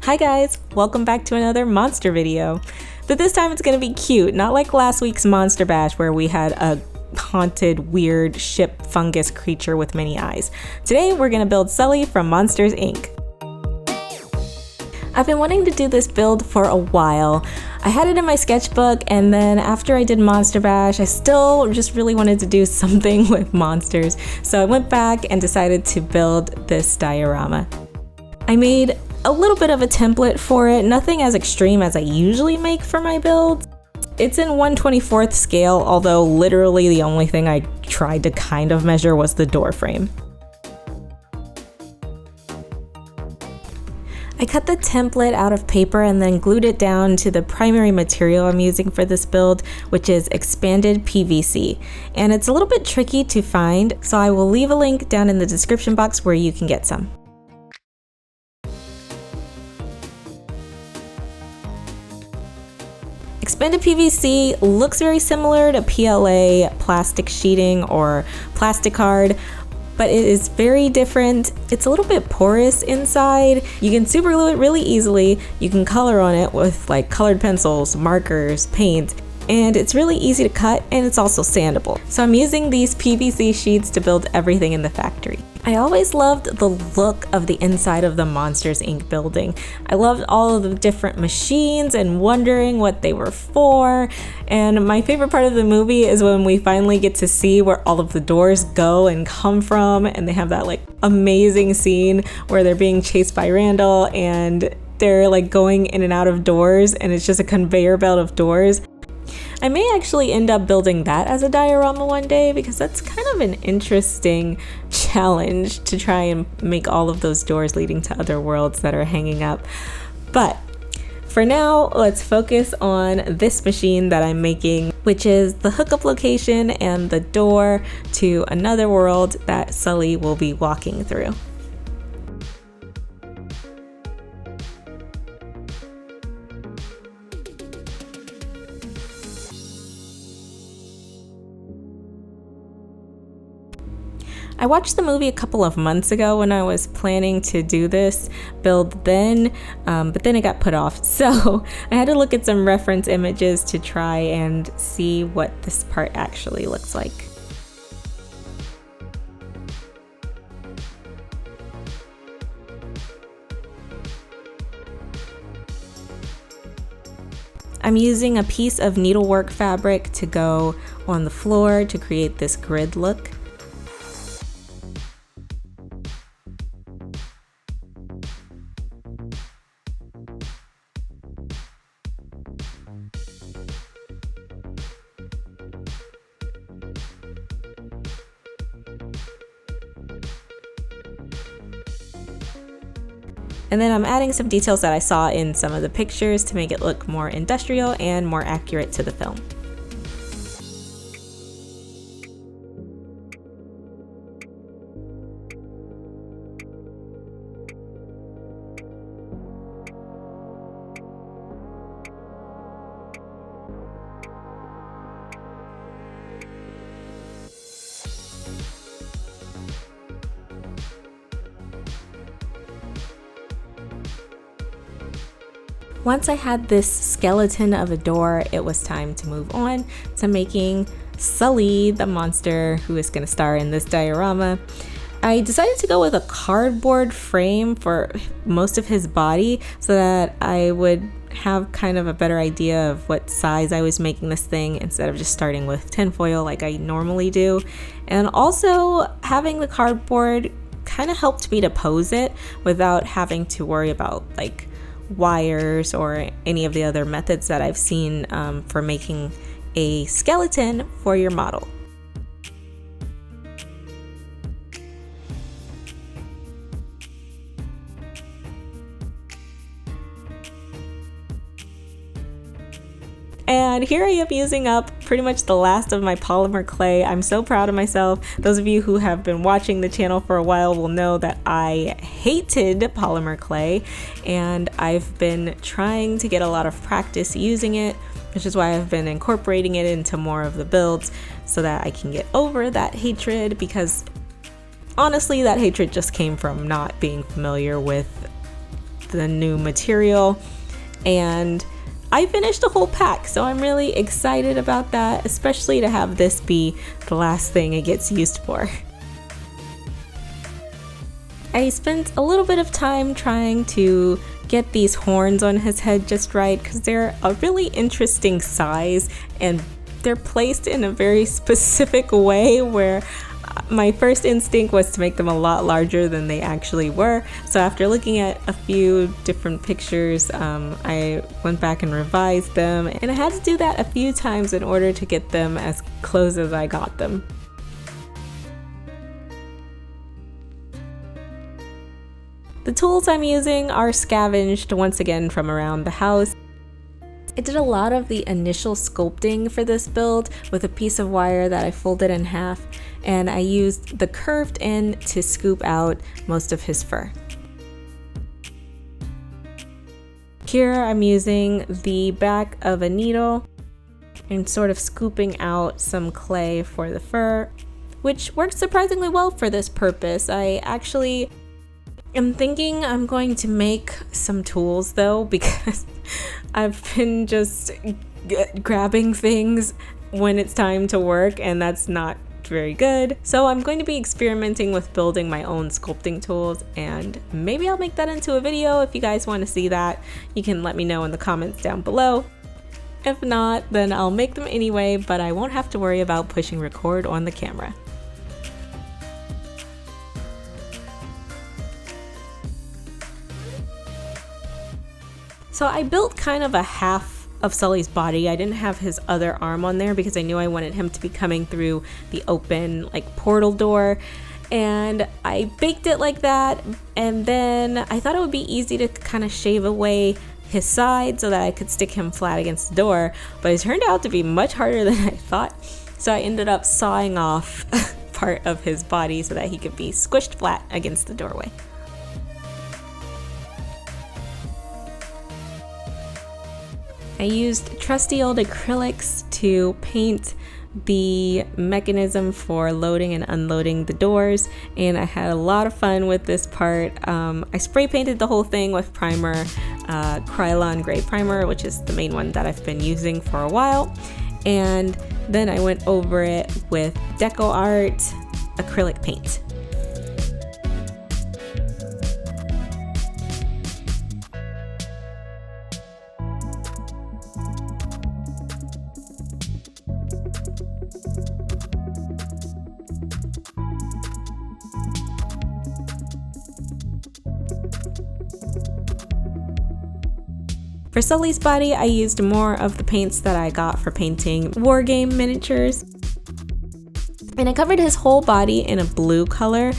Hi guys, welcome back to another monster video. But this time it's gonna be cute, not like last week's Monster Bash where we had a haunted, weird ship fungus creature with many eyes. Today we're gonna build Sully from Monsters, Inc. I've been wanting to do this build for a while. I had it in my sketchbook, and then after I did Monster Bash, I still just really wanted to do something with monsters. So I went back and decided to build this diorama. I made a little bit of a template for it, nothing as extreme as I usually make for my builds. It's in 1/24th scale, although literally the only thing I tried to kind of measure was the door frame. I cut the template out of paper and then glued it down to the primary material I'm using for this build, which is expanded PVC. And it's a little bit tricky to find, so I will leave a link down in the description box where you can get some. Expanded PVC looks very similar to PLA plastic sheeting or plastic card, but it is very different. It's a little bit porous inside. You can super glue it really easily. You can color on it with like colored pencils, markers, paint, and it's really easy to cut, and it's also sandable. So I'm using these PVC sheets to build everything in the factory. I always loved the look of the inside of the Monsters, Inc. building. I loved all of the different machines and wondering what they were for. And my favorite part of the movie is when we finally get to see where all of the doors go and come from. And they have that like amazing scene where they're being chased by Randall and they're like going in and out of doors, and it's just a conveyor belt of doors. I may actually end up building that as a diorama one day because that's kind of an interesting challenge to try and make all of those doors leading to other worlds that are hanging up. But for now, let's focus on this machine that I'm making, which is the hookup location and the door to another world that Sully will be walking through. I watched the movie a couple of months ago when I was planning to do this build then, but then it got put off. So I had to look at some reference images to try and see what this part actually looks like. I'm using a piece of needlework fabric to go on the floor to create this grid look. And then I'm adding some details that I saw in some of the pictures to make it look more industrial and more accurate to the film. Once I had this skeleton of a door, it was time to move on to making Sully, the monster who is going to star in this diorama. I decided to go with a cardboard frame for most of his body so that I would have kind of a better idea of what size I was making this thing instead of just starting with tinfoil like I normally do. And also having the cardboard kind of helped me to pose it without having to worry about like wires or any of the other methods that I've seen for making a skeleton for your model. And here I am using up pretty much the last of my polymer clay. I'm so proud of myself. Those of you who have been watching the channel for a while will know that I hated polymer clay, and I've been trying to get a lot of practice using it, which is why I've been incorporating it into more of the builds so that I can get over that hatred, because honestly that hatred just came from not being familiar with the new material, and I finished a whole pack, so I'm really excited about that, especially to have this be the last thing it gets used for. I spent a little bit of time trying to get these horns on his head just right because they're a really interesting size and they're placed in a very specific way where my first instinct was to make them a lot larger than they actually were. So after looking at a few different pictures, I went back and revised them, and I had to do that a few times in order to get them as close as I got them. The tools I'm using are scavenged once again from around the house. I did a lot of the initial sculpting for this build with a piece of wire that I folded in half, and I used the curved end to scoop out most of his fur. Here I'm using the back of a needle and sort of scooping out some clay for the fur, which works surprisingly well for this purpose. I actually am thinking I'm going to make some tools though, because I've been just grabbing things when it's time to work, and that's not very good. So I'm going to be experimenting with building my own sculpting tools, and maybe I'll make that into a video. If you guys want to see that, you can let me know in the comments down below. If not, then I'll make them anyway, but I won't have to worry about pushing record on the camera. So I built kind of a half of Sully's body. I didn't have his other arm on there because I knew I wanted him to be coming through the open like portal door, and I baked it like that, and then I thought it would be easy to kind of shave away his side so that I could stick him flat against the door, but it turned out to be much harder than I thought. So I ended up sawing off part of his body so that he could be squished flat against the doorway. I used trusty old acrylics to paint the mechanism for loading and unloading the doors, and I had a lot of fun with this part. I spray painted the whole thing with primer, Krylon Gray Primer, which is the main one that I've been using for a while, and then I went over it with Deco Art acrylic paint. For Sully's body, I used more of the paints that I got for painting wargame miniatures. And I covered his whole body in a blue color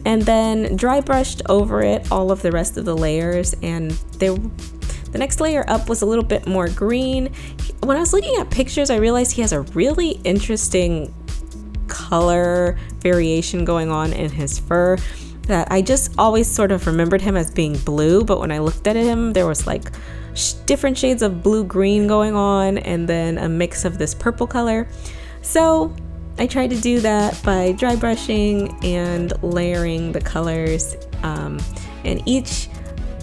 and then dry brushed over it all of the rest of the layers, and the next layer up was a little bit more green. When I was looking at pictures, I realized he has a really interesting color variation going on in his fur that I just always sort of remembered him as being blue, but when I looked at him, there was like different shades of blue-green going on, and then a mix of this purple color. So I tried to do that by dry brushing and layering the colors, and each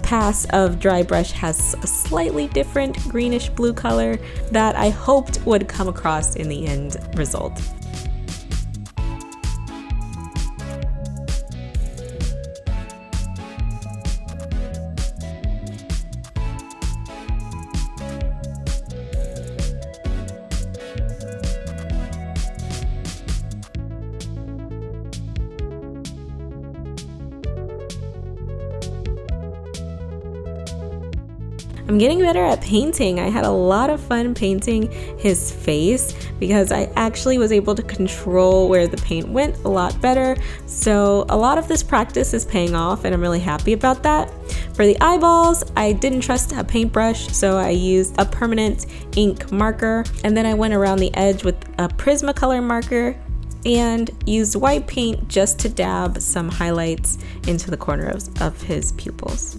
pass of dry brush has a slightly different greenish blue color that I hoped would come across in the end result. I'm getting better at painting. I had a lot of fun painting his face because I actually was able to control where the paint went a lot better. So a lot of this practice is paying off, and I'm really happy about that. For the eyeballs, I didn't trust a paintbrush, so I used a permanent ink marker, and then I went around the edge with a Prismacolor marker and used white paint just to dab some highlights into the corners of his pupils.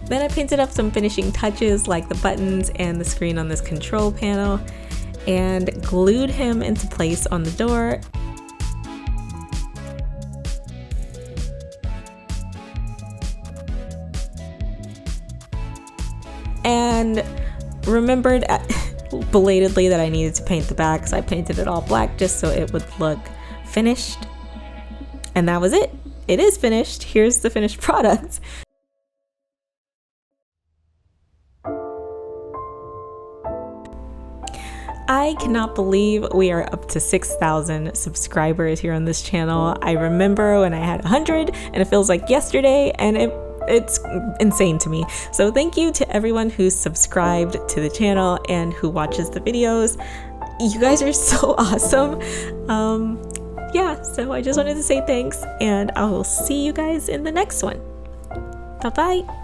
Then I painted up some finishing touches like the buttons and the screen on this control panel and glued him into place on the door. And remembered belatedly that I needed to paint the back, so I painted it all black just so it would look finished. And that was it. It is finished. Here's the finished product. I cannot believe we are up to 6,000 subscribers here on this channel. I remember when I had 100 and it feels like yesterday, and it's insane to me. So thank you to everyone who's subscribed to the channel and who watches the videos. You guys are so awesome. Yeah, so I just wanted to say thanks, and I will see you guys in the next one. Bye-bye.